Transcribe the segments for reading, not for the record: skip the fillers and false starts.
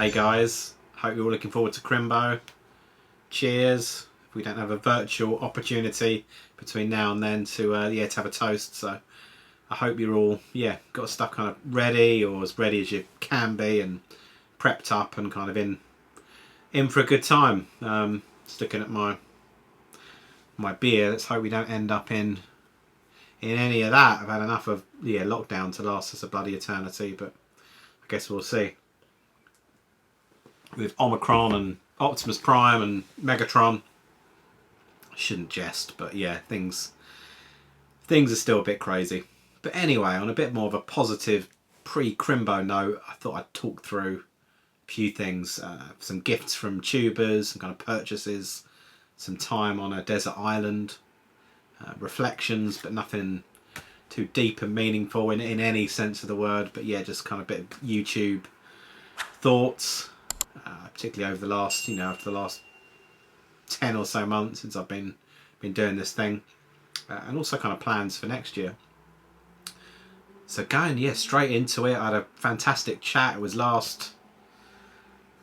Hey guys, hope you're all looking forward to Crimbo. Cheers. If we don't have a virtual opportunity between now and then to to have a toast, so I hope you're all got stuff kind of ready, or as ready as you can be, and prepped up and kind of in for a good time. Just looking at my beer. Let's hope we don't end up in any of that. I've had enough of lockdown to last us a bloody eternity, but I guess we'll see. With Omicron and Optimus Prime and Megatron, I shouldn't jest, but yeah, things are still a bit crazy. But anyway, on a bit more of a positive pre-Crimbo note, I thought I'd talk through a few things. Some gifts from tubers, some kind of purchases, some time on a desert island, reflections, but nothing too deep and meaningful in any sense of the word. But yeah, just kind of a bit of YouTube thoughts, particularly over the last, after the last 10 or so months since I've been doing this thing, and also kind of plans for next year. So going straight into it, I had a fantastic chat. It was last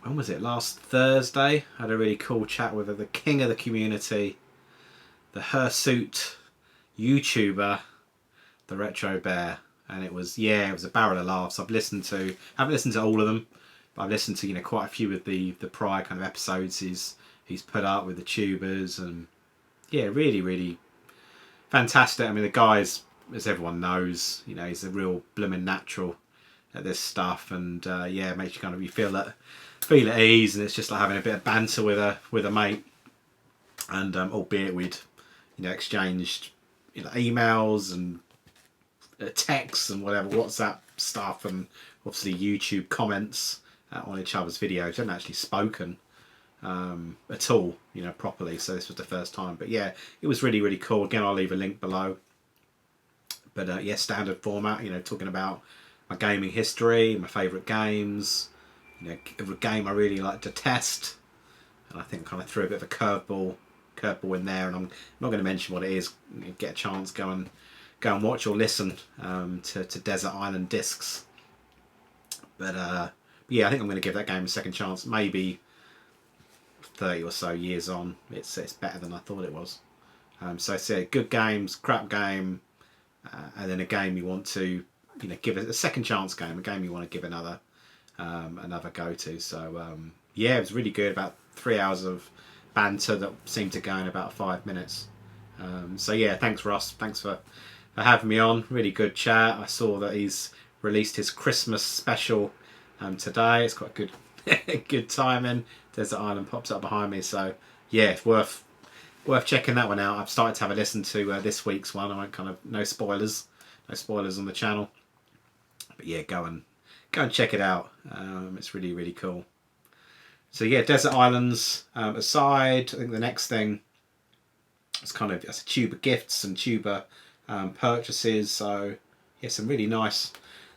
Thursday. I had a really cool chat with the king of the community, the hirsute YouTuber, TheRetroBear, and it was a barrel of laughs. I haven't listened to all of them, but I've listened to quite a few of the prior kind of episodes he's put up with the tubers, and really, really fantastic. I mean, the guy's, as everyone knows, he's a real blooming natural at this stuff, and makes you kind of feel at ease, and it's just like having a bit of banter with a mate. And albeit we'd exchanged emails and texts and whatever, WhatsApp stuff, and obviously YouTube comments on each other's videos. We hadn't actually spoken at all, properly. So this was the first time. But yeah, it was really, really cool. Again, I'll leave a link below. But standard format. Talking about my gaming history, my favourite games. Every game I really like to test. And I think kind of threw a bit of a curveball in there. And I'm not going to mention what it is. Get a chance, go and watch or listen to Desert Island Discs. But yeah, I think I'm going to give that game a second chance. Maybe 30 or so years on, it's better than I thought it was. So good games, crap game, and then a game you want to give it a second chance game, a game you want to give another go to. So it was really good. About 3 hours of banter that seemed to go in about 5 minutes. So yeah, thanks Ross, thanks for having me on. Really good chat. I saw that he's released his Christmas special today. It's quite good good timing. Desert Island pops up behind me, so yeah, it's worth checking that one out. I've started to have a listen to this week's one. I won't no spoilers on the channel, but yeah, go and check it out. It's really, really cool. So yeah, Desert Islands aside, I think the next thing is that's tuber gifts and tuber purchases. So yeah, some really nice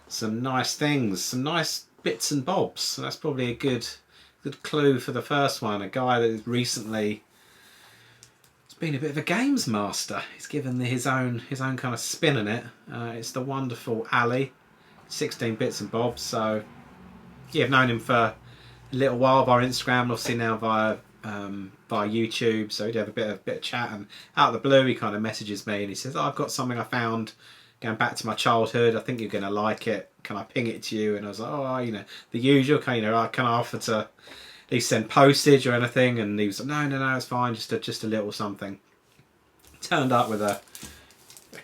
things, some nice bits and bobs. So that's probably a good clue for the first one. A guy that recently has been a bit of a games master. He's given his own kind of spin on it. It's the wonderful Ali, 16 bits and bobs. So yeah, I've known him for a little while via Instagram, and obviously now via YouTube. So we'd have a bit of chat, and out of the blue he kind of messages me and he says, I've got something I found going back to my childhood. I think you're going to like it. Can I ping it to you? And I was like, the usual, can I offer to at least send postage or anything? And he was like, no, it's fine, just a little something. Turned up with a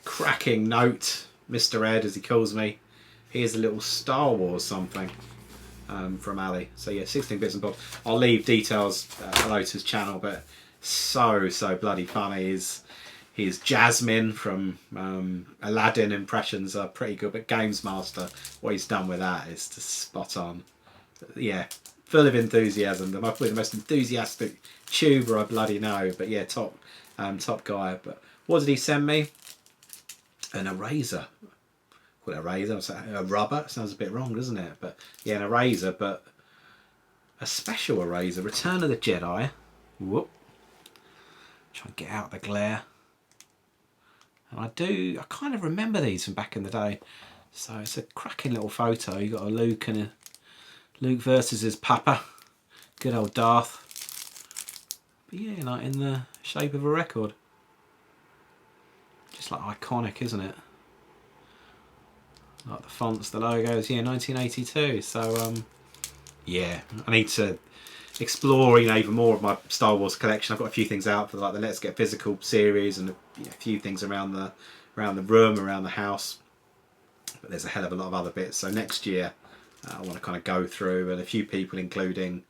cracking note, Mr. Ed as he calls me. Here's a little Star Wars something from Ali. So yeah, 16 bits and bobs. I'll leave details below to his channel, but so bloody funny. His Jasmine from Aladdin impressions are pretty good, but Games Master, what he's done with that is just spot on. Yeah, full of enthusiasm. The most enthusiastic tuber I bloody know. But yeah, top guy. But what did he send me? An eraser. Well, eraser. A rubber. Sounds a bit wrong, doesn't it? But yeah, an eraser, but a special eraser. Return of the Jedi. Whoop. Try and get out the glare. And I kind of remember these from back in the day. So it's a cracking little photo. You've got a Luke and Luke versus his papa. Good old Darth. But yeah, like in the shape of a record. Just like iconic, isn't it? Like the fonts, the logos. Yeah, 1982. So yeah, I need to explore, you know, even more of my Star Wars collection. I've got a few things out for like the Let's Get Physical series, and a few things around the room, around the house. But there's a hell of a lot of other bits. So next year, I want to kind of go through, and a few people, including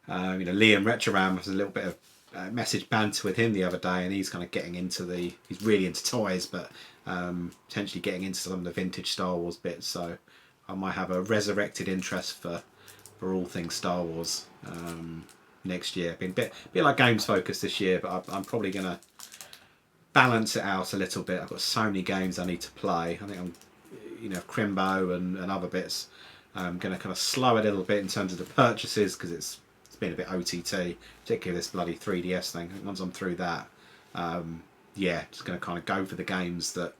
you know, Liam RetroRam. There's a little bit of message banter with him the other day, and he's kind of getting into he's really into toys, but potentially getting into some of the vintage Star Wars bits. So I might have a resurrected interest for all things Star Wars next year. Been a bit like Games Focus this year, but I'm probably going to balance it out a little bit. I've got so many games I need to play. I think I'm, you know, Crimbo and other bits. I'm going to kind of slow a little bit in terms of the purchases, because it's been a bit OTT, particularly this bloody 3DS thing. Once I'm through that, yeah, just going to kind of go for the games that,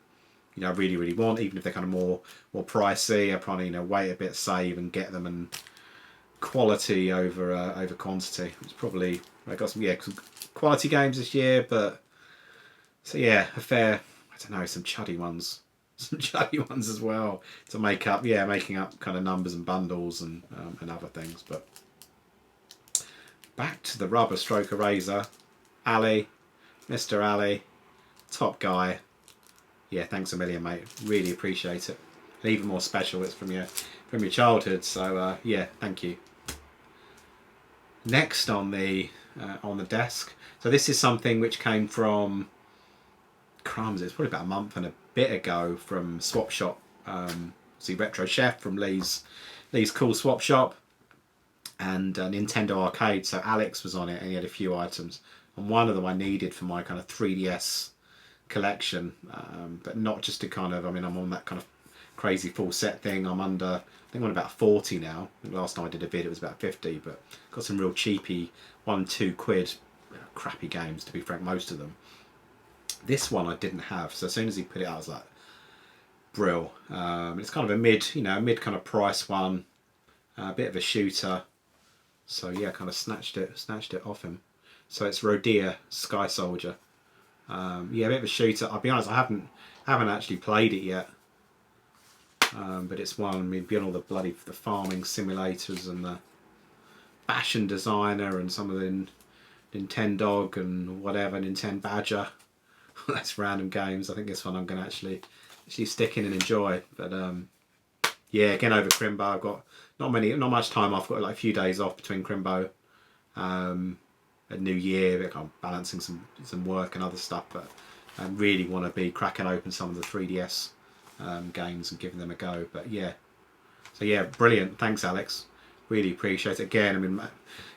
you know, I really want, even if they're kind of more pricey. I probably, you know, wait a bit, save, and get them, and quality over quantity. It's probably, I got some quality games this year, but so yeah, a fair, I don't know, some chuddy ones as well to make up, making up kind of numbers and bundles and other things. But back to the rubber stroke eraser, Ali, Mr. Ali, top guy. Yeah, thanks a million, mate. Really appreciate it. And even more special, it's from your childhood. So yeah, thank you. Next on the desk. So this is something which came from crumbs. It's probably about a month and a bit ago from Swap Shop. See, RetroChef from Lee's cool Swap Shop, and Nintendo Arcade. So Alex was on it, and he had a few items, and one of them I needed for my kind of 3DS collection, but not just to kind of, I mean, I'm on that kind of crazy full set thing. I'm under, I think I'm on about 40 now. I think last time I did a vid it was about 50, but got some real cheapy £1-2 crappy games, to be frank, most of them. This one I didn't have, so as soon as he put it out I was like, brill. It's kind of a mid kind of price one, a bit of a shooter. So yeah, kind of snatched it off him. So it's Rodea Sky Soldier. Yeah, a bit of a shooter. I'll be honest, I haven't actually played it yet. But it's one, I mean, beyond all the farming simulators and the fashion designer and some of the Nintendo and whatever, Nintendo Badger. That's random games. I think this one I'm going to actually stick in and enjoy. But yeah, again over Crimbo. I've got not much time off. I've got like a few days off between Crimbo and New Year. I'm balancing some work and other stuff, but I really want to be cracking open some of the 3DS games and giving them a go. But yeah, so yeah, brilliant. Thanks, Alex. Really appreciate it. Again, I mean,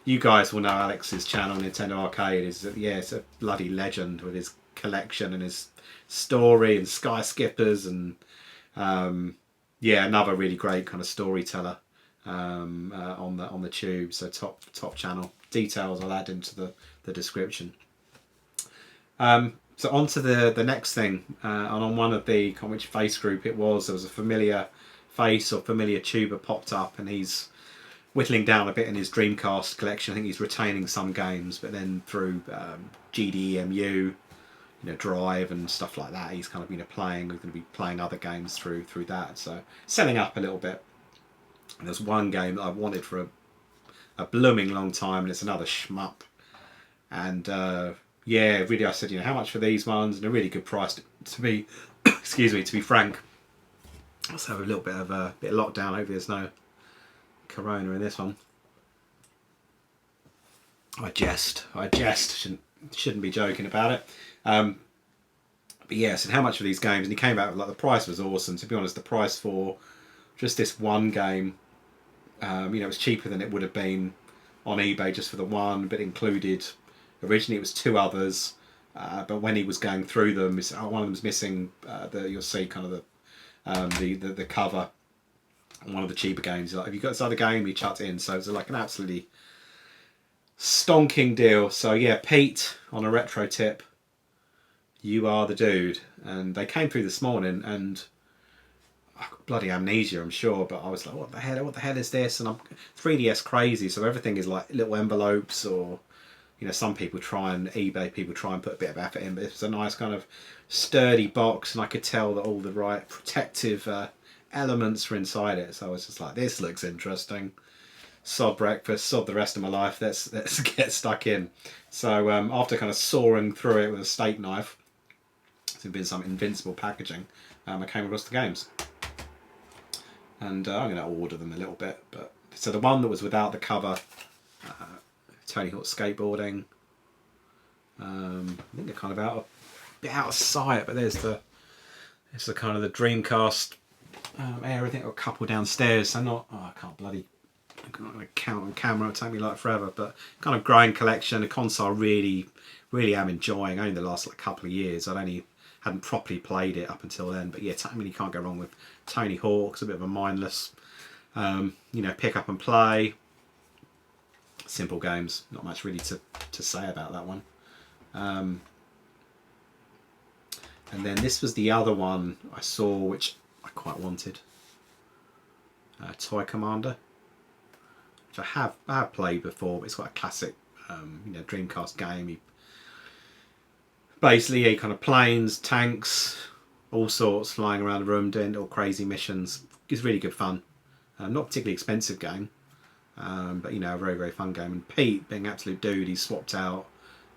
you guys will know Alex's channel, Nintendo Arcade, is it's a bloody legend with his collection and his story and Sky Skippers, and yeah, another really great kind of storyteller on the tube. So top channel. Details I'll add into the description. So on to the next thing, and on one of the, which face group it was, there was a familiar face or familiar tuber popped up, and he's whittling down a bit in his Dreamcast collection. I think he's retaining some games, but then through GDEMU, Drive and stuff like that, he's kind of playing. We're going to be playing other games through that, so selling up a little bit. And there's one game that I've wanted for a blooming long time, and it's another shmup. And yeah, really, I said, how much for these ones? And a really good price to be, excuse me, to be frank. Let's have a little bit of lockdown. Hopefully there's no corona in this one. I jest. Shouldn't be joking about it. But yeah, so how much for these games? And he came out with, like, the price was awesome. To be honest, the price for just this one game, it was cheaper than it would have been on eBay just for the one, but included, originally it was two others, but when he was going through them, one of them's missing, you'll see kind of the cover on one of the cheaper games. Like, have you got this other game? He chucked it in, so it's like an absolutely stonking deal. So yeah, Pete on Onaretrotip, you are the dude. And they came through this morning, and I've got bloody amnesia, I'm sure, but I was like, what the hell is this? And I'm 3DS crazy, so everything is like little envelopes, or you know, some people try and eBay people try and put a bit of effort in, but it's a nice kind of sturdy box, and I could tell that all the right protective elements were inside it. So I was just like, this looks interesting. Sod breakfast, sod the rest of my life. Let's get stuck in. So after kind of sawing through it with a steak knife, it's been some invincible packaging. I came across the games, and I'm going to order them a little bit. But so the one that was without the cover, Tony Hawk Skateboarding. I think they're kind of a bit out of sight, but it's the kind of the Dreamcast area. I think a couple downstairs. So not. Oh, I can't bloody. I'm not going to count on camera. It'll take me like forever. But kind of growing collection. A console really am enjoying. Only the last like couple of years. Hadn't properly played it up until then. But yeah, I mean, you can't go wrong with Tony Hawk. It's a bit of a mindless, you know, pick up and play. Simple games. Not much really to say about that one. And then this was the other one I saw, which I quite wanted. Toy Commander, which I have played before, but it's quite a classic, you know, Dreamcast game. Basically, kind of planes, tanks, all sorts flying around the room doing little crazy missions. It's really good fun. Not particularly expensive game, but you know, a very fun game. And Pete, being an absolute dude, he swapped out.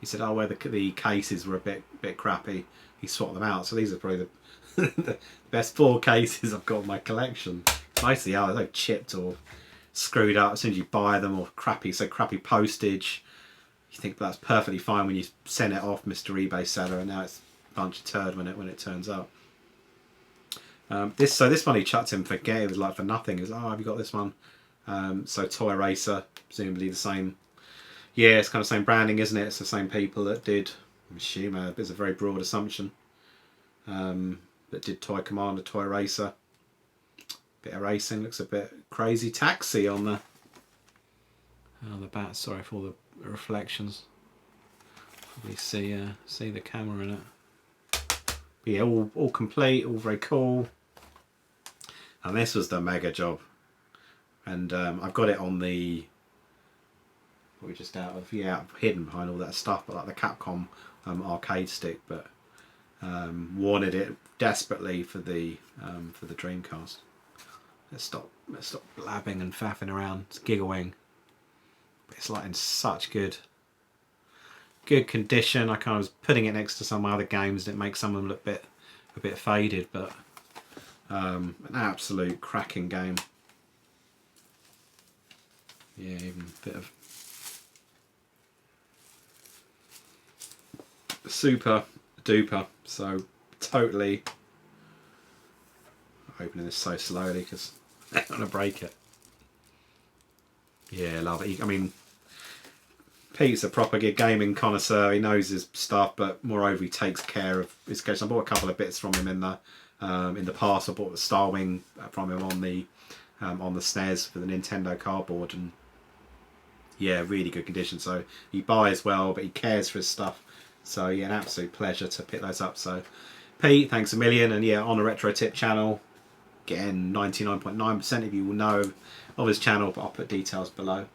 He said, "Oh, where the cases were a bit crappy." He swapped them out. So these are probably the best 4 cases I've got in my collection. Mostly are they're chipped or screwed up as soon as you buy them, or crappy postage. You think that's perfectly fine when you send it off, Mr. eBay seller, and now it's a bunch of turd when it turns up. This one he chucked him for gay. It was like for nothing. He was like, "Oh, have you got this one?" So Toy Racer, presumably the same. Yeah, it's kind of same branding, isn't it? It's the same people that did. I'm assuming it's a very broad assumption. That did Toy Commander, Toy Racer. Bit of racing, looks a bit crazy. Taxi on the back. Sorry for all the reflections. Probably see the camera in it. But yeah, all complete, all very cool. And this was the mega job. And I've got it on the. Probably just hidden behind all that stuff, but like the Capcom arcade stick. But wanted it desperately for the Dreamcast. Let's stop blabbing and faffing around, it's giggling. But it's like in such good condition. I kind of was putting it next to some other games and it makes some of them look a bit faded, but an absolute cracking game. Yeah, even a bit of super duper. So totally opening this so slowly because I'm gonna break it. Yeah, love it. I mean, Pete's a proper gaming connoisseur. He knows his stuff, but moreover, he takes care of his collection. I bought a couple of bits from him in the past. I bought the Starwing from him on the SNES for the Nintendo cardboard, and yeah, really good condition. So he buys well, but he cares for his stuff. So yeah, an absolute pleasure to pick those up. So Pete, thanks a million, and yeah, Onaretrotip channel. Again, 99.9% of you will know of his channel, but I'll put details below.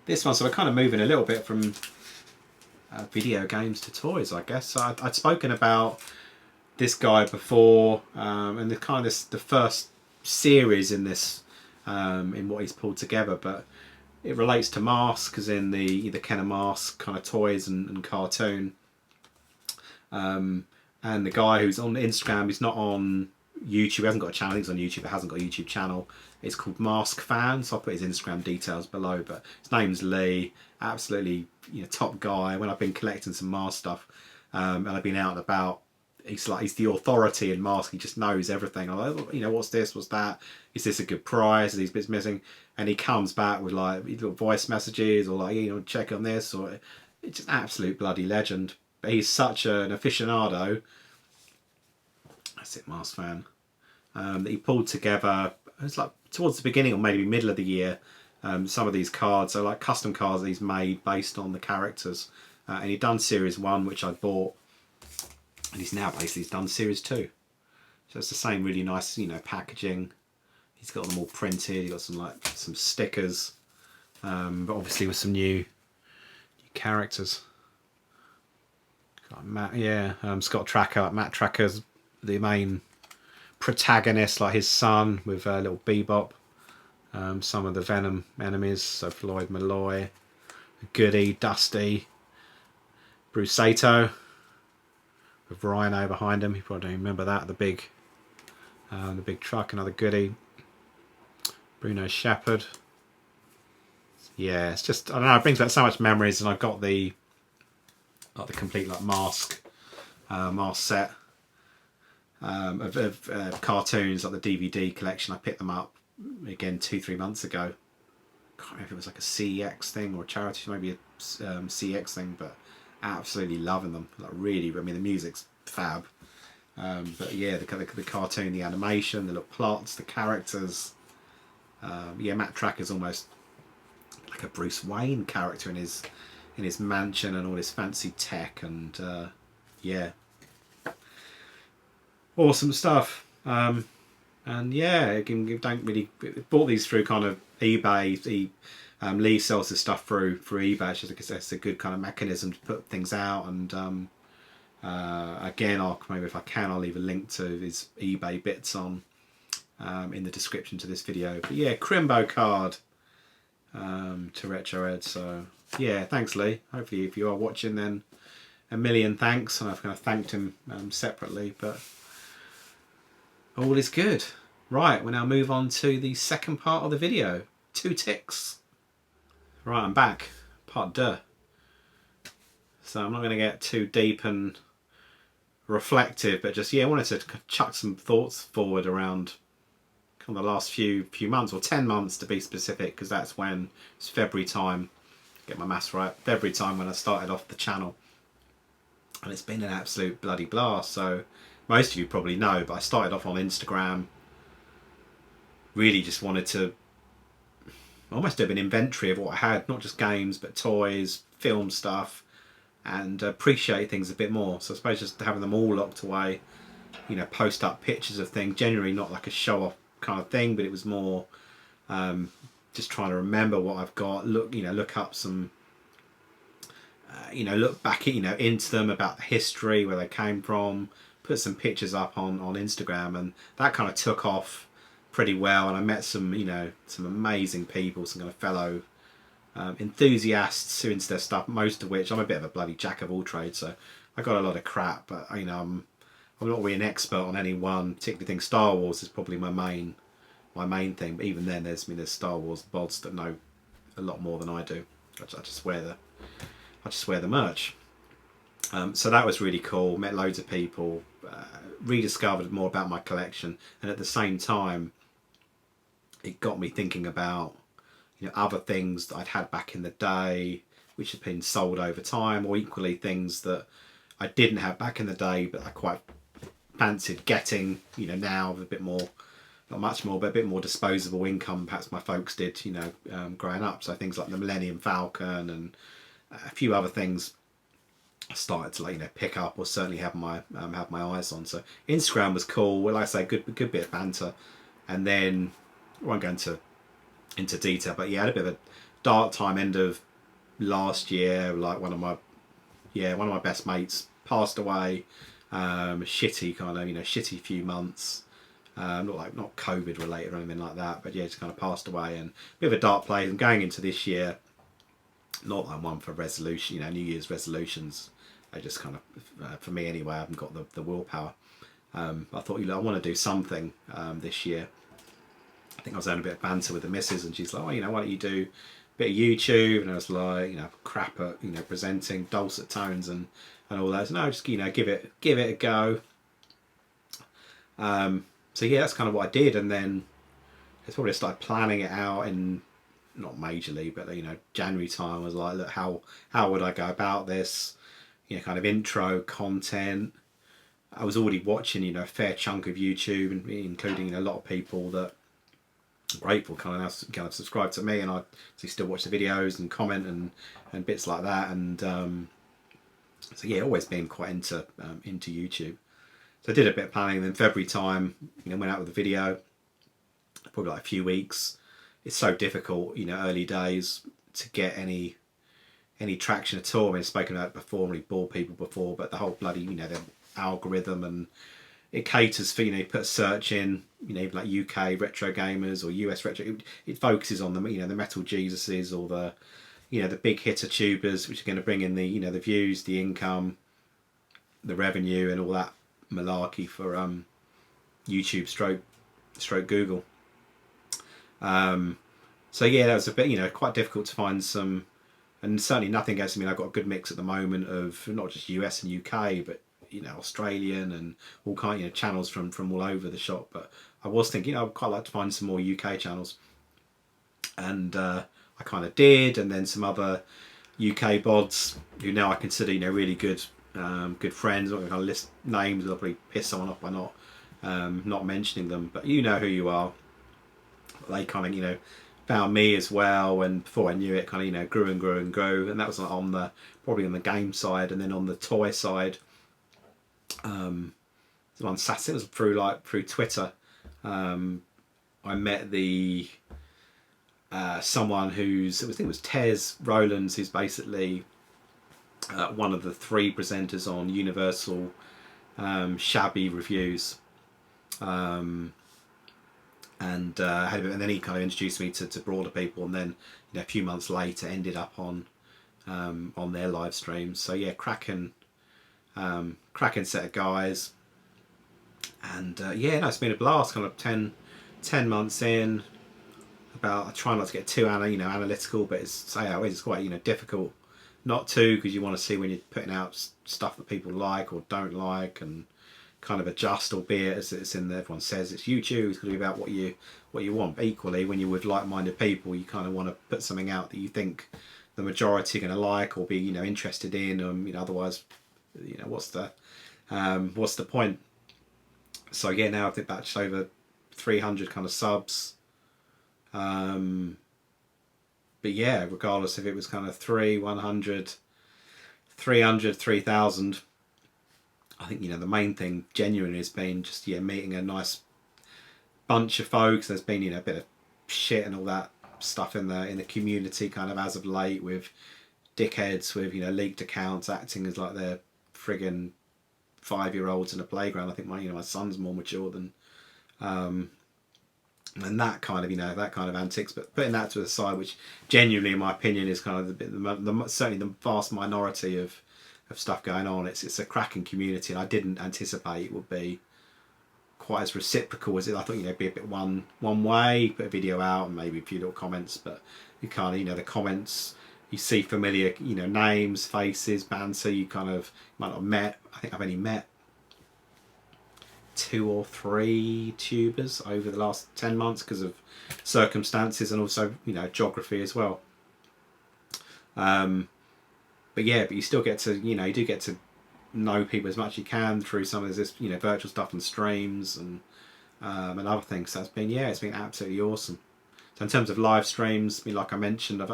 This one, so we're kind of moving a little bit from video games to toys, I guess. So I'd spoken about this guy before, and the first series in this, in what he's pulled together, but it relates to M.A.S.K, as in the Ken and M.A.S.K kind of toys and cartoon. And the guy who's on Instagram, he's not on YouTube, he hasn't got a channel. I think he's on YouTube, but hasn't got a YouTube channel. It's called M.A.S.K Fan, so I'll put his Instagram details below. But his name's Lee, absolutely top guy. When I've been collecting some M.A.S.K stuff, and I've been out and about, he's the authority in M.A.S.K. He just knows everything. I'm like, what's this? What's that? Is this a good price? Are these bits missing? And he comes back with like little voice messages or like check on this, or it's just absolute bloody legend. But he's such an aficionado. That's it, M.A.S.K fan. That he pulled together. It's like towards the beginning or maybe middle of the year. Some of these cards are like custom cards that he's made based on the characters. And he'd done series 1, which I bought, and he's done series 2. So it's the same really nice, you know, packaging. He's got them all printed. He's got some like some stickers, but obviously with some new characters. Got Matt, yeah, Scott Tracker, like Matt Tracker's the main protagonist, like his son with little Bebop. Some of the Venom enemies, so Floyd Malloy, Goody, Dusty, Brusato, with Rhino behind him. You probably don't remember that. The big truck, another Goody. Bruno Shepherd. Yeah, it's just, I don't know, it brings back so much memories, and I've got the complete like mask set of cartoons, like the DVD collection. I picked them up again 2-3 months ago. I can't remember if it was like a CX thing or a charity, maybe a CX thing, but absolutely loving them. Like really, I mean the music's fab. But yeah, the cartoon, the animation, the little plots, the characters. Yeah, Matt Tracker's almost like a Bruce Wayne character in his mansion and all his fancy tech, and yeah, awesome stuff. And yeah, again, don't really bought these through kind of eBay. Lee sells his stuff through eBay. It's just because it's a good kind of mechanism to put things out. And again, maybe if I can, I'll leave a link to his eBay bits on in the description to this video. But yeah, Crimbo card to Retro Ed. So yeah, thanks Lee. Hopefully if you are watching, then a million thanks. And I've kind of thanked him separately, but all is good. Right, we'll now move on to the second part of the video. 2 ticks. Right, I'm back. Part 2. So I'm not going to get too deep and reflective, but just, yeah, I wanted to chuck some thoughts forward around kind of the last few months, or 10 months to be specific, because that's when it's February time. Get my maths right. February time when I started off the channel. And it's been an absolute bloody blast. So most of you probably know, but I started off on Instagram. Really just wanted to almost do an inventory of what I had, not just games, but toys, film stuff, and appreciate things a bit more. So I suppose just having them all locked away, you know, post up pictures of things, generally not like a show off kind of thing, but it was more just trying to remember what I've got, look up some, look back, into them, about the history, where they came from, put some pictures up on Instagram, and that kind of took off pretty well. And I met some, some amazing people, some kind of fellow enthusiasts who into their stuff, most of which I'm a bit of a bloody jack of all trades, so I got a lot of crap, but I'm not really an expert on any one particular thing. Star Wars is probably my main thing, but even then there's Star Wars bods that know a lot more than I do. I just wear the merch. So that was really cool. Met loads of people, rediscovered more about my collection, and at the same time it got me thinking about other things that I'd had back in the day which had been sold over time, or equally things that I didn't have back in the day but I quite fancied getting now, with a bit more, not much more, but a bit more disposable income perhaps my folks did growing up. So things like the Millennium Falcon and a few other things I started to pick up, or certainly have my eyes on. So Instagram was cool. Well, like I say, good bit of banter, and then I won't go into detail, but yeah, I had a bit of a dark time end of last year. Like one of my best mates passed away. Shitty kind of shitty few months. Not COVID related or anything like that, but yeah, just kind of passed away, and a bit of a dark place. And going into this year, not that I'm one for resolution, New Year's resolutions. I just kind of, for me anyway, I haven't got the willpower. I thought, I want to do something this year. I think I was having a bit of banter with the missus, and she's like, why don't you do a bit of YouTube? And I was like, crap at presenting, dulcet tones and all that. So no, just give it a go. So yeah, that's kind of what I did, and then I probably started planning it out in, not majorly, but January time. I was like, look, how would I go about this? Kind of intro content. I was already watching a fair chunk of YouTube, including a lot of people that I'm grateful kind of subscribe to me, and I still watch the videos and comment and bits like that. And so yeah, always been quite into YouTube. So I did a bit of planning. Then February time, you know, went out with a video. Probably like a few weeks. It's so difficult, you know, early days to get any traction at all. I mean, I've spoken about it before, really bored people before, but the whole bloody, you know, the algorithm, and it caters for, you know, you put a search in, you know, like UK retro gamers or US retro, it focuses on the, you know, the Metal Jesuses or the, you know, the big hitter tubers, which are going to bring in the, you know, the views, the income, the revenue, and all that malarkey for YouTube stroke Google. So yeah, that was a bit, you know, quite difficult to find some, and certainly nothing against, I mean, I've got a good mix at the moment of not just US and UK, but, you know, Australian and all kind, you know, channels from all over the shop. But I was thinking, you know, I'd quite like to find some more UK channels, and I kind of did, and then some other UK bods who now I consider, you know, really good friends. I'm not going to list names, I'll probably piss someone off by not mentioning them, but you know who you are. They kind of, you know, found me as well, and before I knew it, kind of, you know, grew and grew and grew, and that was on the, probably on the game side, and then on the toy side, on Saturday, it was through Twitter. I met someone who's, I think it was Tez Rowlands, who's basically one of the 3 presenters on Universal Shabby Reviews. And then he kind of introduced me to broader people, and then, you know, a few months later ended up on their live streams. So yeah, cracking set of guys, and yeah, no, it's been a blast. Kind of 10 months in. I try not to get too analytical, but it's quite, you know, difficult not to, because you want to see when you're putting out stuff that people like or don't like, and kind of adjust, albeit as it's in there, everyone says it's YouTube, it's going to be about what you want. But equally, when you're with like-minded people, you kind of want to put something out that you think the majority are going to like or be, you know, interested in. You know, otherwise, you know, what's the point? So yeah, now I think that's over 300 kind of subs. But yeah, regardless if it was kind of 100, 300, 3,000. I think, you know, the main thing genuinely has been just, yeah, meeting a nice bunch of folks. There's been, you know, a bit of shit and all that stuff in the community kind of as of late, with dickheads with, you know, leaked accounts acting as like they're friggin' 5-year-olds in a playground. I think my son's more mature than and that kind of, you know, that kind of antics. But putting that to the side, which genuinely in my opinion is kind of certainly the vast minority of stuff going on, it's a cracking community, and I didn't anticipate it would be quite as reciprocal as it. I thought, you know, it'd be a bit one way, put a video out and maybe a few little comments, but you kind of, you know, the comments, you see familiar, you know, names, faces, banter. You kind of might not have met. I think I've only met 2 or 3 tubers over the last 10 months because of circumstances, and also, you know, geography as well. But yeah, but you still get to, you know, you do get to know people as much as you can through some of this, you know, virtual stuff and streams and other things. So it's been absolutely awesome. So in terms of live streams, I mean, like I mentioned, I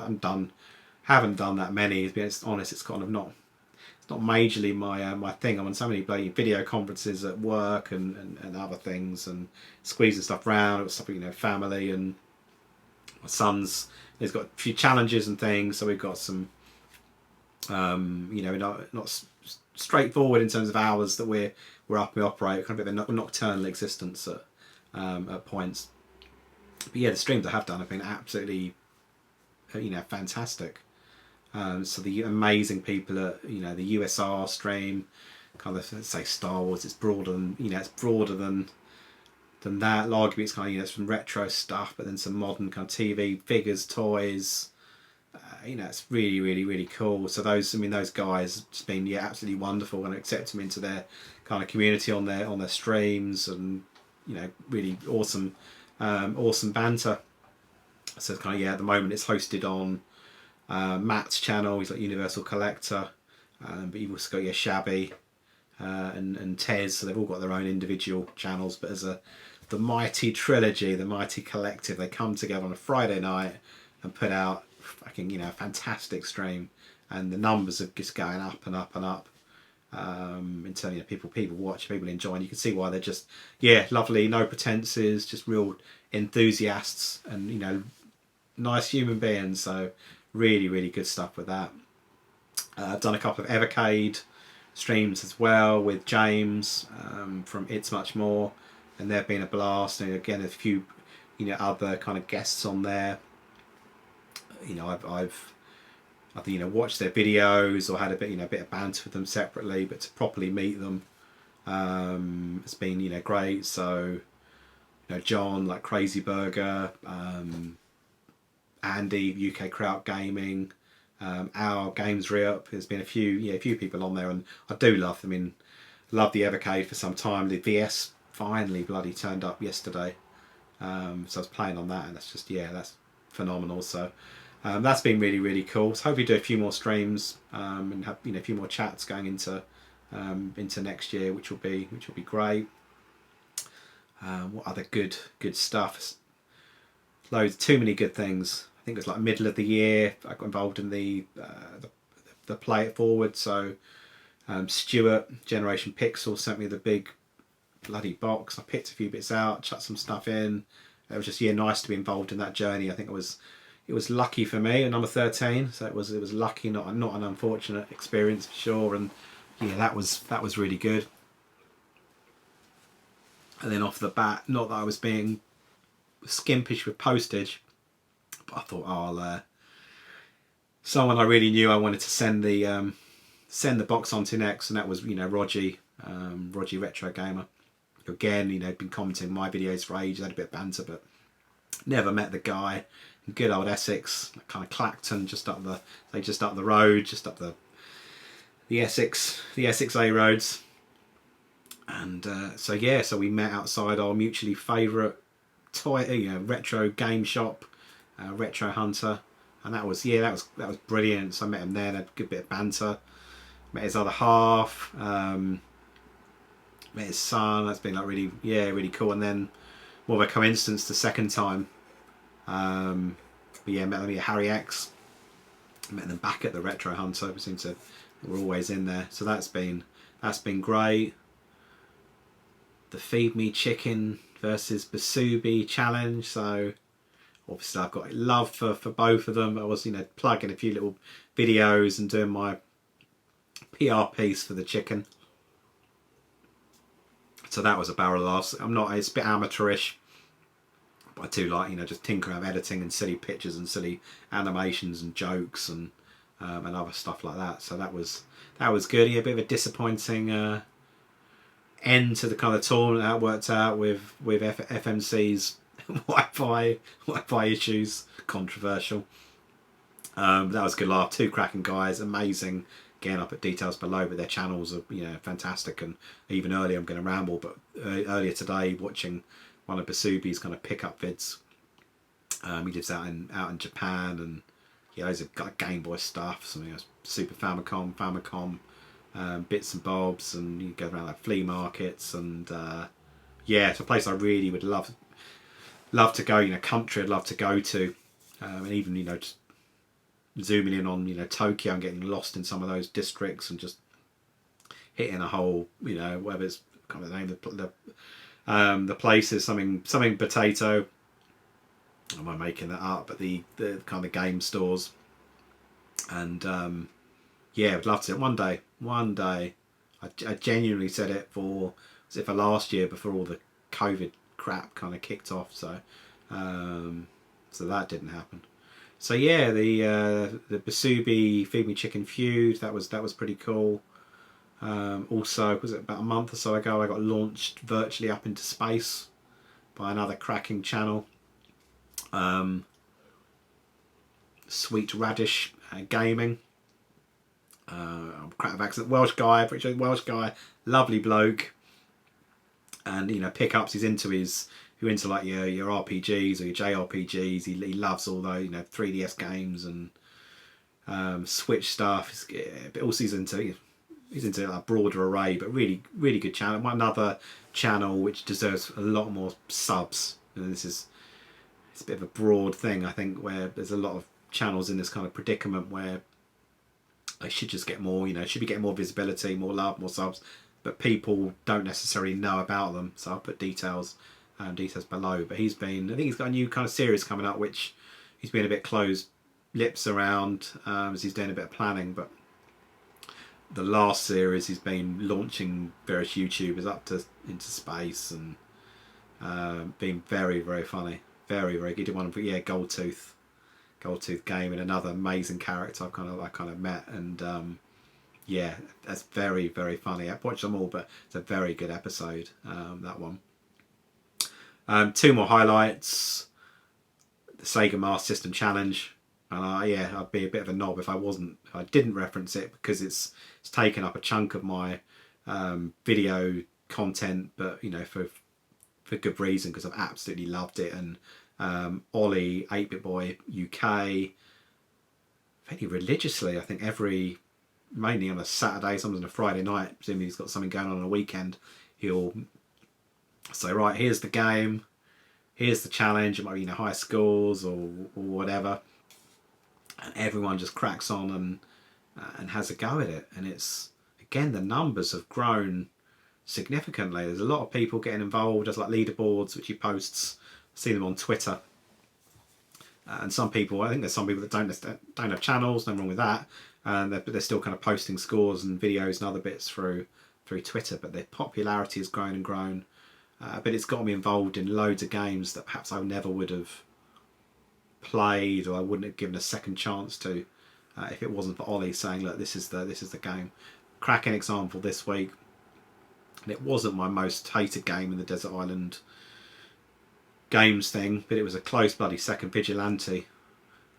haven't done that many. It's honest, it's kind of not, it's not majorly my thing. I'm on so many bloody video conferences at work and other things, and squeezing stuff around. It was stuff, you know, family, and my son's, he's got a few challenges and things, so we've got some you know, not straightforward in terms of hours that we're up, we operate, kind of a bit of a nocturnal existence at points. But yeah, the streams I have done have been absolutely, you know, fantastic. So the amazing people at, you know, the USR stream, kind of, let's say Star Wars, it's broader than, you know, it's broader than that. Arguably it's kind of, you know, it's from retro stuff, but then some modern kind of TV figures, toys. You know, it's really, really, really cool. So those guys have just been, yeah, absolutely wonderful, and accept them into their kind of community on their streams, and, you know, really awesome banter. So it's kind of, yeah, at the moment it's hosted on Matt's channel. He's like Universal Collector, but you've also got your Shabby and Tez. So they've all got their own individual channels, but as the mighty trilogy, the mighty collective, they come together on a Friday night and put out fucking, you know, a fantastic stream, and the numbers are just going up and up and up. in terms of people watch, people enjoy, and you can see why they're just, yeah, lovely, no pretenses, just real enthusiasts, and you know, nice human beings. So really good stuff with that. I've done a couple of Evercade streams as well with James from It's Much More, and they've been a blast. And again, a few, you know, other kind of guests on there. You know, I've you know, watched their videos or had a bit, you know, a bit of banter with them separately, but to properly meet them, it's been, you know, great. So, you know, John, like Crazy Burger, Andy, UK Kraut Gaming, our Games Re-Up. There's been a few people on there, and I do love them. I mean, love the Evercade for some time. The VS finally bloody turned up yesterday, so I was playing on that, and that's just, yeah, that's phenomenal. So that's been really cool. So hopefully do a few more streams and have, you know, a few more chats going into next year, which will be great. What other good stuff? Loads, too many good things. I think it was like middle of the year I got involved in the Play It Forward. So Stuart, Generation Pixel, sent me the big bloody box. I picked a few bits out, chucked some stuff in. It was just, yeah, nice to be involved in that journey. I think it was lucky for me at number 13, so it was lucky, not an unfortunate experience for sure. And yeah, that was really good. And then off the bat, not that I was being skimpish with postage, but I thought, I'll someone I really knew I wanted to send the box on to next, and that was, you know, Rodgy Retrogamer. Again, you know, been commenting my videos for ages, had a bit of banter, but never met the guy. Good old Essex, kind of Clacton, just up the road, just up the Essex A roads. And so yeah, so we met outside our mutually favourite toy, you know, retro game shop, Retro Hunter, and that was brilliant. So I met him there, and had a good bit of banter. Met his other half, met his son. That's been like really cool. And then more of a coincidence the second time. But yeah, met them at Harry X. Met them back at the Retro Hunter. We're always in there, so that's been great. The FeedMeChicken versus Busubi challenge. So obviously I've got love for both of them. I was, you know, plugging a few little videos and doing my PR piece for the chicken. So that was a barrel of laughs. It's a bit amateurish, but I do like, you know, just tinkering with editing and silly pictures and silly animations and jokes and other stuff like that. So that was good. Yeah, a bit of a disappointing end to the kind of tournament. That worked out with FMC's Wi-Fi issues. Controversial. That was a good laugh. Two cracking guys, amazing. Again, I'll put details below, but their channels are, you know, fantastic. And even earlier, I'm going to ramble, but earlier today, watching one of Busubi's kind of pickup vids. He lives out in Japan, and he always got Game Boy stuff, some, you know, Super Famicom, bits and bobs, and you go around like flea markets, and yeah, it's a place I really would love to go. You know, country I'd love to go to, and even, you know, just zooming in on, you know, Tokyo and getting lost in some of those districts and just hitting a whole, you know, whatever it's kind of the name of the places, something potato. Am I making that up? But the kind of game stores, and yeah, I'd love to. One day. I genuinely said it for last year before all the COVID crap kind of kicked off. So that didn't happen. So yeah, the Busubi FeedMeChicken feud, that was pretty cool. Also, was it about a month or so ago, I got launched virtually up into space by another cracking channel. Sweet Radish Gaming. Crap of accent. Welsh guy, lovely bloke. And, you know, pickups, he's into like your RPGs or your JRPGs. He loves all those, you know, 3DS games and Switch stuff. But also he's into a broader array, but really good channel. Another channel which deserves a lot more subs. And it's a bit of a broad thing, I think, where there's a lot of channels in this kind of predicament where they should just get more, you know, should be getting more visibility, more love, more subs, but people don't necessarily know about them. So I'll put details below. But he's been, I think he's got a new kind of series coming up, which he's been a bit closed lips around as he's doing a bit of planning. But the last series he's been launching various YouTubers up to into space and been very, very funny, very, very good. He did one, yeah, Gold2th Gaming, another amazing character I kind of met, and yeah, that's very, very funny. I've watched them all, but it's a very good episode, that one. Two more highlights: the Sega Master System Challenge, and yeah, I'd be a bit of a knob if I didn't reference it, because it's taken up a chunk of my video content, but you know, for good reason, because I've absolutely loved it. And Ollie 8-Bit Boy UK, fairly religiously, I think mainly on a Saturday, sometimes on a Friday night, presumably he's got something going on a weekend, he'll say, right, here's the game, here's the challenge, it might be, you know, high scores or whatever, and everyone just cracks on and has a go at it. And it's, again, the numbers have grown significantly. There's a lot of people getting involved. There's like leaderboards which he posts. I see them on Twitter, and some people, I think there's some people that don't have channels. Nothing wrong with that, but they're still kind of posting scores and videos and other bits through Twitter. But their popularity has grown and grown. But it's got me involved in loads of games that perhaps I never would have played, or I wouldn't have given a second chance to, if it wasn't for Ollie saying, look, this is the game. Cracking example this week, and it wasn't my most hated game in the Desert Island games thing, but it was a close bloody second Vigilante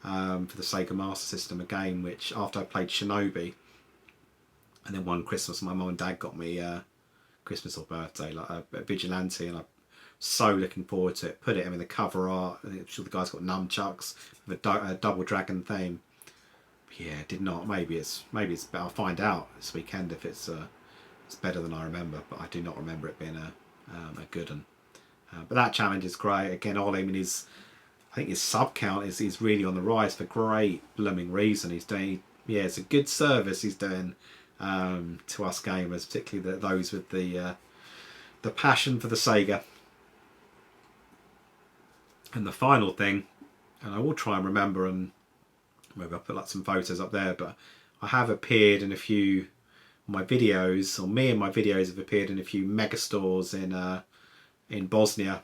for the Sega Master System, a game which, after I played Shinobi, and then one Christmas my mum and dad got me Christmas or birthday, like a Vigilante, and I'm so looking forward to it. Put it in the cover art, I'm sure the guy's got nunchucks with a double dragon theme. Yeah, did not. Maybe it's better. I'll find out this weekend if it's better than I remember, but I do not remember it being a good one. But that challenge is great. Again, Ollie, I mean, I think his sub count is really on the rise for great blooming reason. He's doing, yeah, it's a good service he's doing to us gamers, particularly those with the passion for the Sega. And the final thing, and I will try and remember, and maybe I'll put like some photos up there, but I have appeared in a few of my videos, or me and my videos have appeared in a few mega stores in Bosnia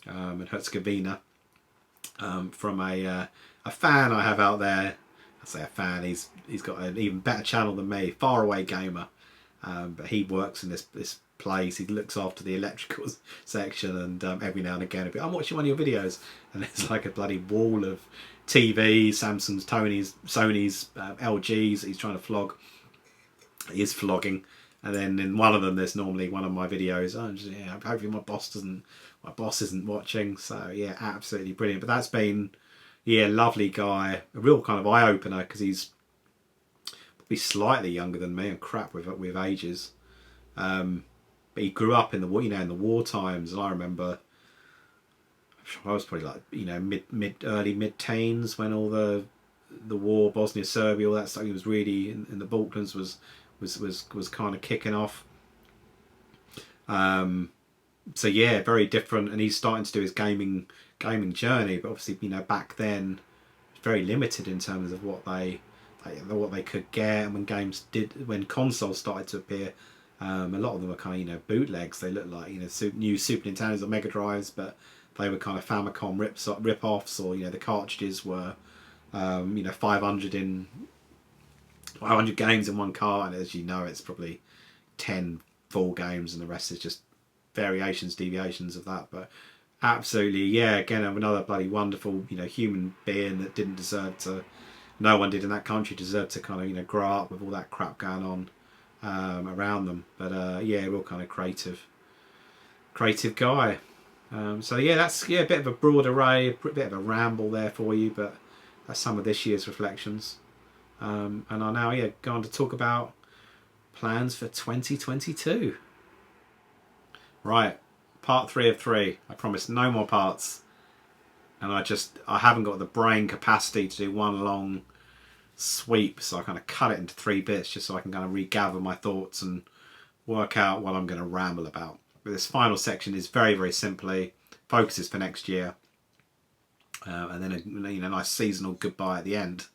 and Herzegovina, from a fan I have out there. I say a fan, he's got an even better channel than me, Faraway Gamer, but he works in this place. He looks after the electrical section, and every now and again I'm watching one of your videos, and there's like a bloody wall of TVs, Samsung's, Sony's, LG's that he's trying to flog. He is flogging. And then in one of them, there's normally one of my videos. Yeah, hopefully my boss isn't watching. So yeah, absolutely brilliant. But that's been, yeah, lovely guy, a real kind of eye opener, because he's probably slightly younger than me. I'm crap with ages. But he grew up in the war times, and I remember I was probably like, you know, early mid teens when all the war, Bosnia, Serbia, all that stuff. He was really in the Balkans was kind of kicking off. So yeah, very different, and he's starting to do his gaming journey. But obviously, you know, back then, very limited in terms of what they could get. And when consoles started to appear, a lot of them were kind of, you know, bootlegs. They looked like, you know, new Super Nintendos or Mega Drives, but they were kind of Famicom rip-offs, or, you know, the cartridges were, you know, 500 games in one cart, and as you know, it's probably 10 full games, and the rest is just variations, deviations of that. But absolutely, yeah, again, another bloody wonderful, you know, human being that didn't deserve to, no one did in that country deserve to kind of, you know, grow up with all that crap going on around them. But yeah, real kind of creative guy. So yeah, that's, yeah, a bit of a broad array, a bit of a ramble there for you, but that's some of this year's reflections. And I'll now, yeah, go on to talk about plans for 2022. Right, part 3 of 3. I promise no more parts. And I haven't got the brain capacity to do one long sweep, so I kind of cut it into 3 bits just so I can kind of regather my thoughts and work out what I'm going to ramble about. But this final section is very, very simply focuses for next year, and then a nice seasonal goodbye at the end.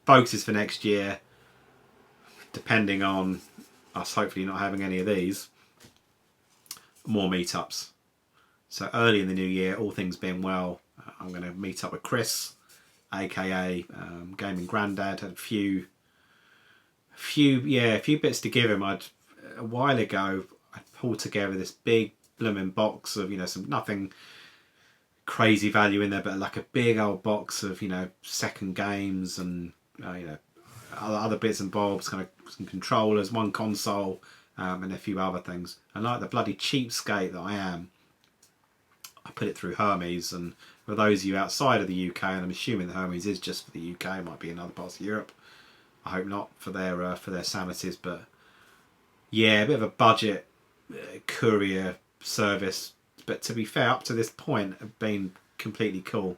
Focuses for next year, depending on us hopefully not having any of these, more meetups. So early in the new year, all things being well, I'm going to meet up with Chris, aka Gaming Grandad. Had a few bits to give him. A while ago I pulled together this big blooming box of some nothing crazy value in there, but like a big old box of second games and other bits and bobs, kind of some controllers, one console, and a few other things. And like the bloody cheapskate that I am, I put it through Hermes. And for those of you outside of the UK, and I'm assuming that Hermes is just for the UK, it might be in other parts of Europe. I hope not for their sanities, but yeah, a bit of a budget courier service. But to be fair, up to this point, have been completely cool.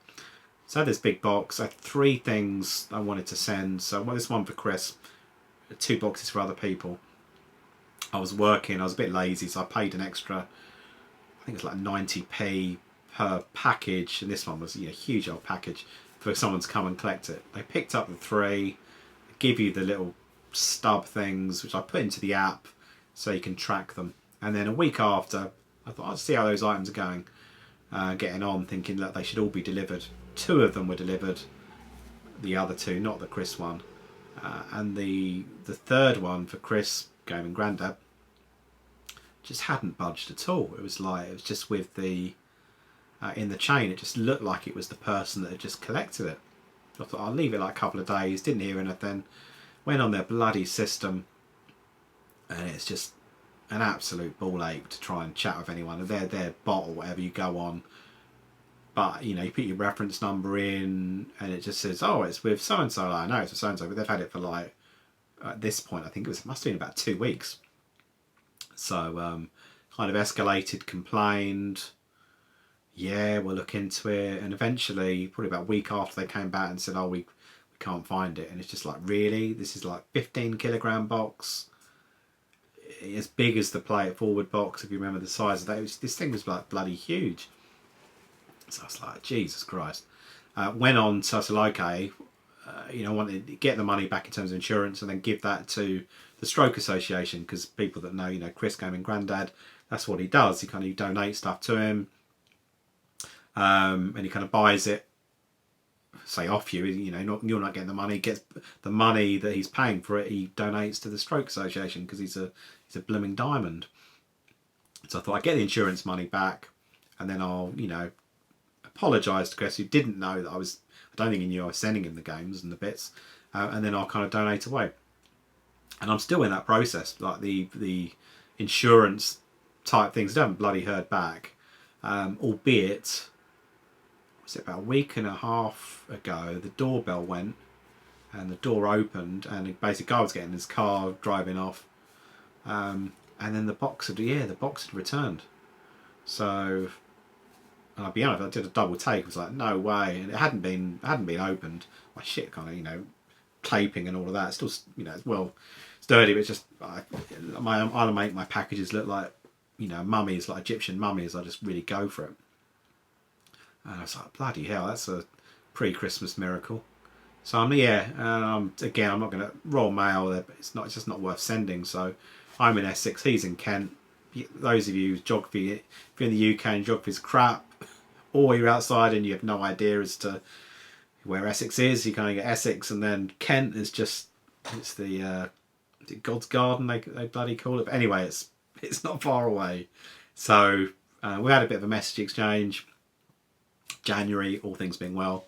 So I had this big box. I had 3 things I wanted to send. So this one for Chris, 2 boxes for other people. I was working. I was a bit lazy, so I paid an extra. I think it's like 90p per package, and this one was a huge old package for someone to come and collect it. They picked up the 3, give you the little stub things, which I put into the app so you can track them. And then a week after, I thought I'd see how those items are going, getting on, thinking that they should all be delivered. 2 of them were delivered, the other 2, not the Chris one. And the 3rd one for Chris, Gaming Grandad, just hadn't budged at all. It was just with the in the chain, it just looked like it was the person that had just collected it. I thought I'll leave it like a couple of days, didn't hear anything, went on their bloody system, and it's just an absolute ball ache to try and chat with anyone. Their bot or whatever you go on, but you put your reference number in and it just says, oh, it's with so and so. I know it's with so and so, but they've had it for like, at this point I think it must have been about 2 weeks. So kind of escalated, complained, yeah, we'll look into it, and eventually probably about a week after they came back and said, oh, we can't find it. And it's just like, really? This is like 15kg box, as big as the Play It Forward box, if you remember the size of that. This thing was like bloody huge. So I was like, Jesus Christ. Went on, so I said, okay, I wanted to get the money back in terms of insurance and then give that to the Stroke Association, because people that know, Chris Gaming Grandad, that's what he does. He kind of donate stuff to him, and he kind of buys it, say off you, you're not getting the money, gets the money that he's paying for it, he donates to the Stroke Association because he's a blooming diamond. So I thought I'd get the insurance money back, and then I'll, apologise to Chris, who didn't know that I don't think he knew I was sending him the games and the bits, and then I'll kind of donate away. And I'm still in that process, like the insurance type things. I haven't bloody heard back, albeit, was it about a week and a half ago, the doorbell went and the door opened and basically guy was getting in his car driving off, and then the box had returned. So, and I'll be honest, I did a double take. I was like, no way, and it hadn't been opened. My shit kind of taping and all of that. It's still it's dirty, but it's just I make my packages look like mummies, like Egyptian mummies. I just really go for it. And I was like, bloody hell, that's a pre-Christmas miracle. So again, I'm not going to Royal Mail there, but it's just not worth sending. So I'm in Essex, he's in Kent. Those of you geography, if you're in the UK and geography's crap, or you're outside and you have no idea as to where Essex is, you kind of get Essex, and then Kent is just, it's the God's Garden they bloody call it. But anyway, it's not far away. So we had a bit of a message exchange. January, all things being well,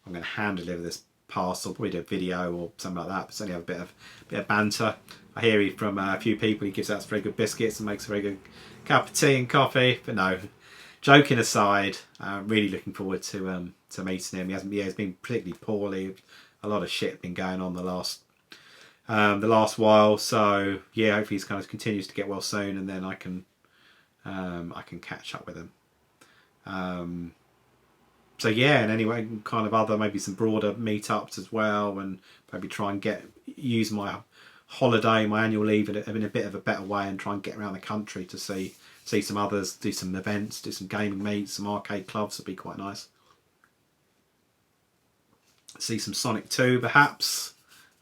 I'm going to hand deliver this parcel, probably do a video or something like that, but certainly have a bit of banter. I hear from a few people, he gives out very good biscuits and makes a very good cup of tea and coffee. But no, joking aside, really looking forward to meeting him. He's been particularly poorly. A lot of shit been going on the last while. So yeah, hopefully he kind of continues to get well soon, and then I can catch up with him. So yeah, and anyway, kind of other, maybe some broader meetups as well, and maybe try and use my holiday, my annual leave in a bit of a better way, and try and get around the country to see some others, do some events, do some gaming meets, some arcade clubs would be quite nice. See some Sonic 2 perhaps.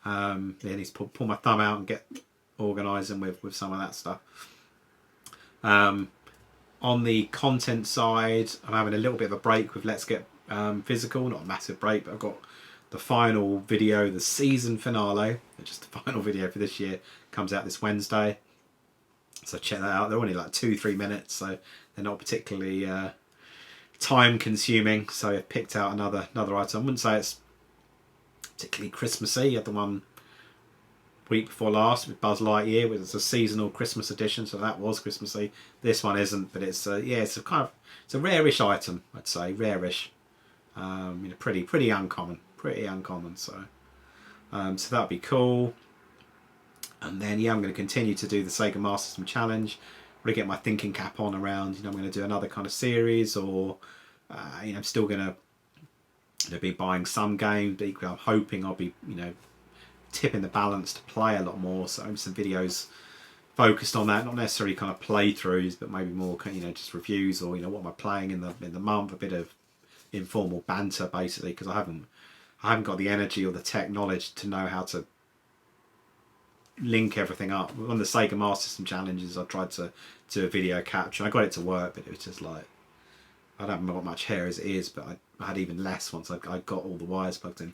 Yeah, I need to pull my thumb out and get organising with some of that stuff. On the content side, I'm having a little bit of a break with Let's Get Physical. Not a massive break, but I've got the final video, the season finale, just the final video for this year, comes out this Wednesday. So check that out. They're only like 2-3 minutes, so they're not particularly time consuming. So I've picked out another item. I wouldn't say it's particularly Christmassy. You had the one week before last with Buzz Lightyear, which is a seasonal Christmas edition, so that was Christmassy. This one isn't, but it's yeah, it's a rare-ish item, I'd say, rare-ish. You know, pretty uncommon, So so that'd be cool. And then yeah, I'm going to continue to do the Sega Master System Challenge. Really get my thinking cap on around, you know, I'm going to do another kind of series, or you know, I'm still going to be buying some games, but equally I'm hoping I'll be, you know, tipping the balance to play a lot more. So some videos focused on that, not necessarily kind of playthroughs, but maybe more, you know, just reviews, or, you know, what am I playing in the month, a bit of informal banter basically, because I haven't got the energy or the tech knowledge to know how to link everything up. On the Sega Master System challenges, I tried to do a video capture. I got it to work, but it was just like, I don't have much hair as it is, but I had even less once I got all the wires plugged in.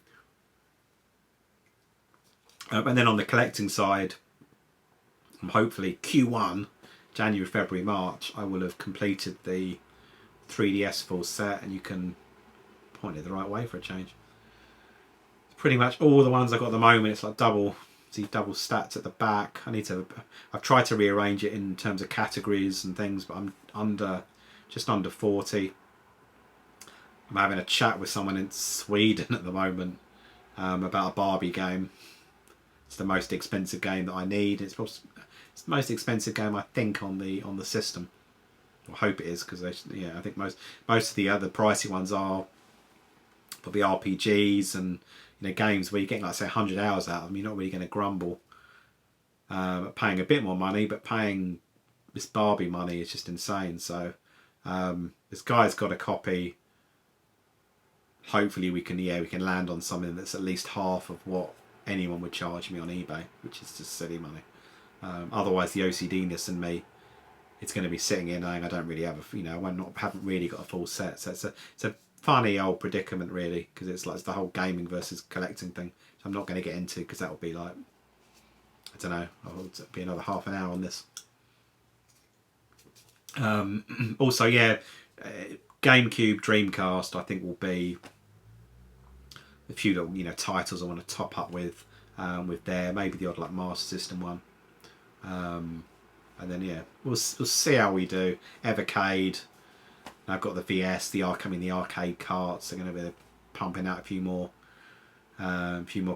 And then on the collecting side, hopefully Q1, January, February, March, I will have completed the 3DS full set, and you can point it the right way for a change. Pretty much all the ones I've got at the moment, it's like double stats at the back. I've tried to rearrange it in terms of categories and things, but I'm just under 40. I'm having a chat with someone in Sweden at the moment about a Barbie game. It's the most expensive game that I need. It's the most expensive game I think on the system. I hope it is, because yeah, I think most of the other pricey ones are probably RPGs and, you know, games where you're getting, like, say, 100 hours out of them. You're not really going to grumble paying a bit more money, but paying this Barbie money is just insane. So this guy's got a copy. Hopefully we can land on something that's at least half of what anyone would charge me on eBay, which is just silly money. Otherwise, the OCD-ness in me, it's going to be sitting here knowing I don't really have a, you know, haven't really got a full set. So it's a funny old predicament, really, because it's the whole gaming versus collecting thing. So I'm not going to get into, because that would be like, I don't know, it'll be another half an hour on this. Also, yeah, GameCube, Dreamcast, I think will be a few little, you know, titles I want to top up with there, maybe the odd like Master System one, and then yeah, we'll see how we do. Evercade, I've got the VS, the arcade carts. They're going to be pumping out a few more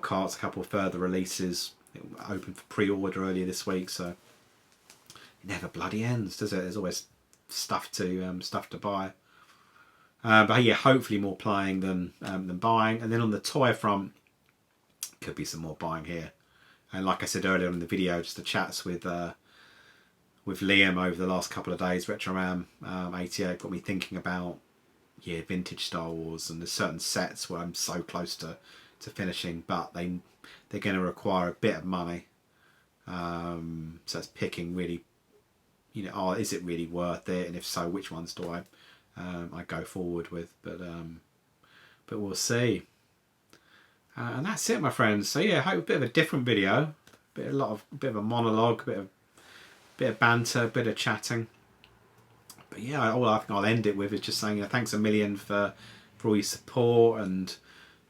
carts, a couple of further releases. It opened for pre-order earlier this week, so it never bloody ends, does it? There's always stuff to buy. But yeah, hopefully more playing than buying. And then on the toy front, could be some more buying here. And like I said earlier in the video, just the chats with Liam over the last couple of days, RetroRam 88 got me thinking about, yeah, vintage Star Wars. And there's certain sets where I'm so close to finishing, but they're going to require a bit of money. So it's picking really, you know, is it really worth it? And if so, which ones do I go forward with? But we'll see. And that's it, my friends. So yeah, I hope a bit of a different video, a bit of a monologue, a bit of banter, a bit of chatting. But yeah, all I think I'll end it with is just saying, you know, thanks a million for all your support. And,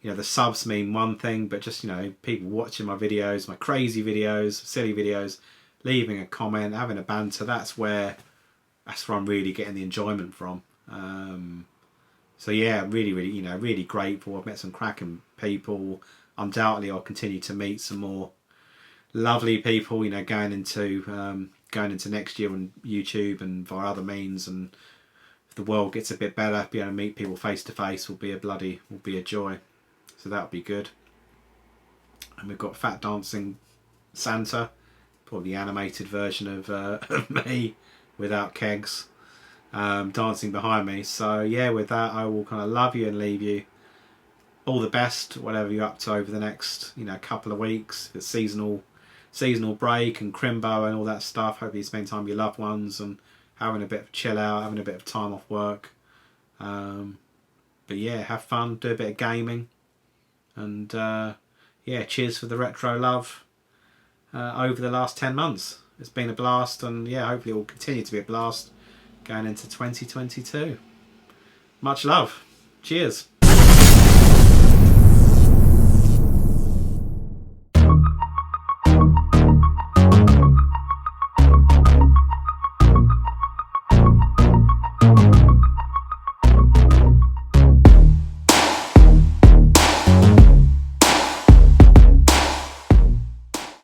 you know, the subs mean one thing, but just, you know, people watching my videos, my crazy videos, silly videos, leaving a comment, having a banter, that's where I'm really getting the enjoyment from. So yeah, really, you know, really grateful. I've met some cracking people. Undoubtedly, I'll continue to meet some more lovely people, you know, going into next year on YouTube and via other means, and if the world gets a bit better, being able to meet people face to face will be a joy. So that'll be good. And we've got Fat Dancing Santa, probably the animated version of me without kegs, dancing behind me. So yeah, with that, I will kind of love you and leave you. All the best, whatever you're up to over the next, couple of weeks. It's seasonal break and crimbo and all that stuff. Hope you spend time with your loved ones and having a bit of chill out, having a bit of time off work. But yeah, have fun, do a bit of gaming, and yeah, cheers for the retro love over the last 10 months. It's been a blast, and yeah, hopefully it will continue to be a blast going into 2022. Much love. Cheers.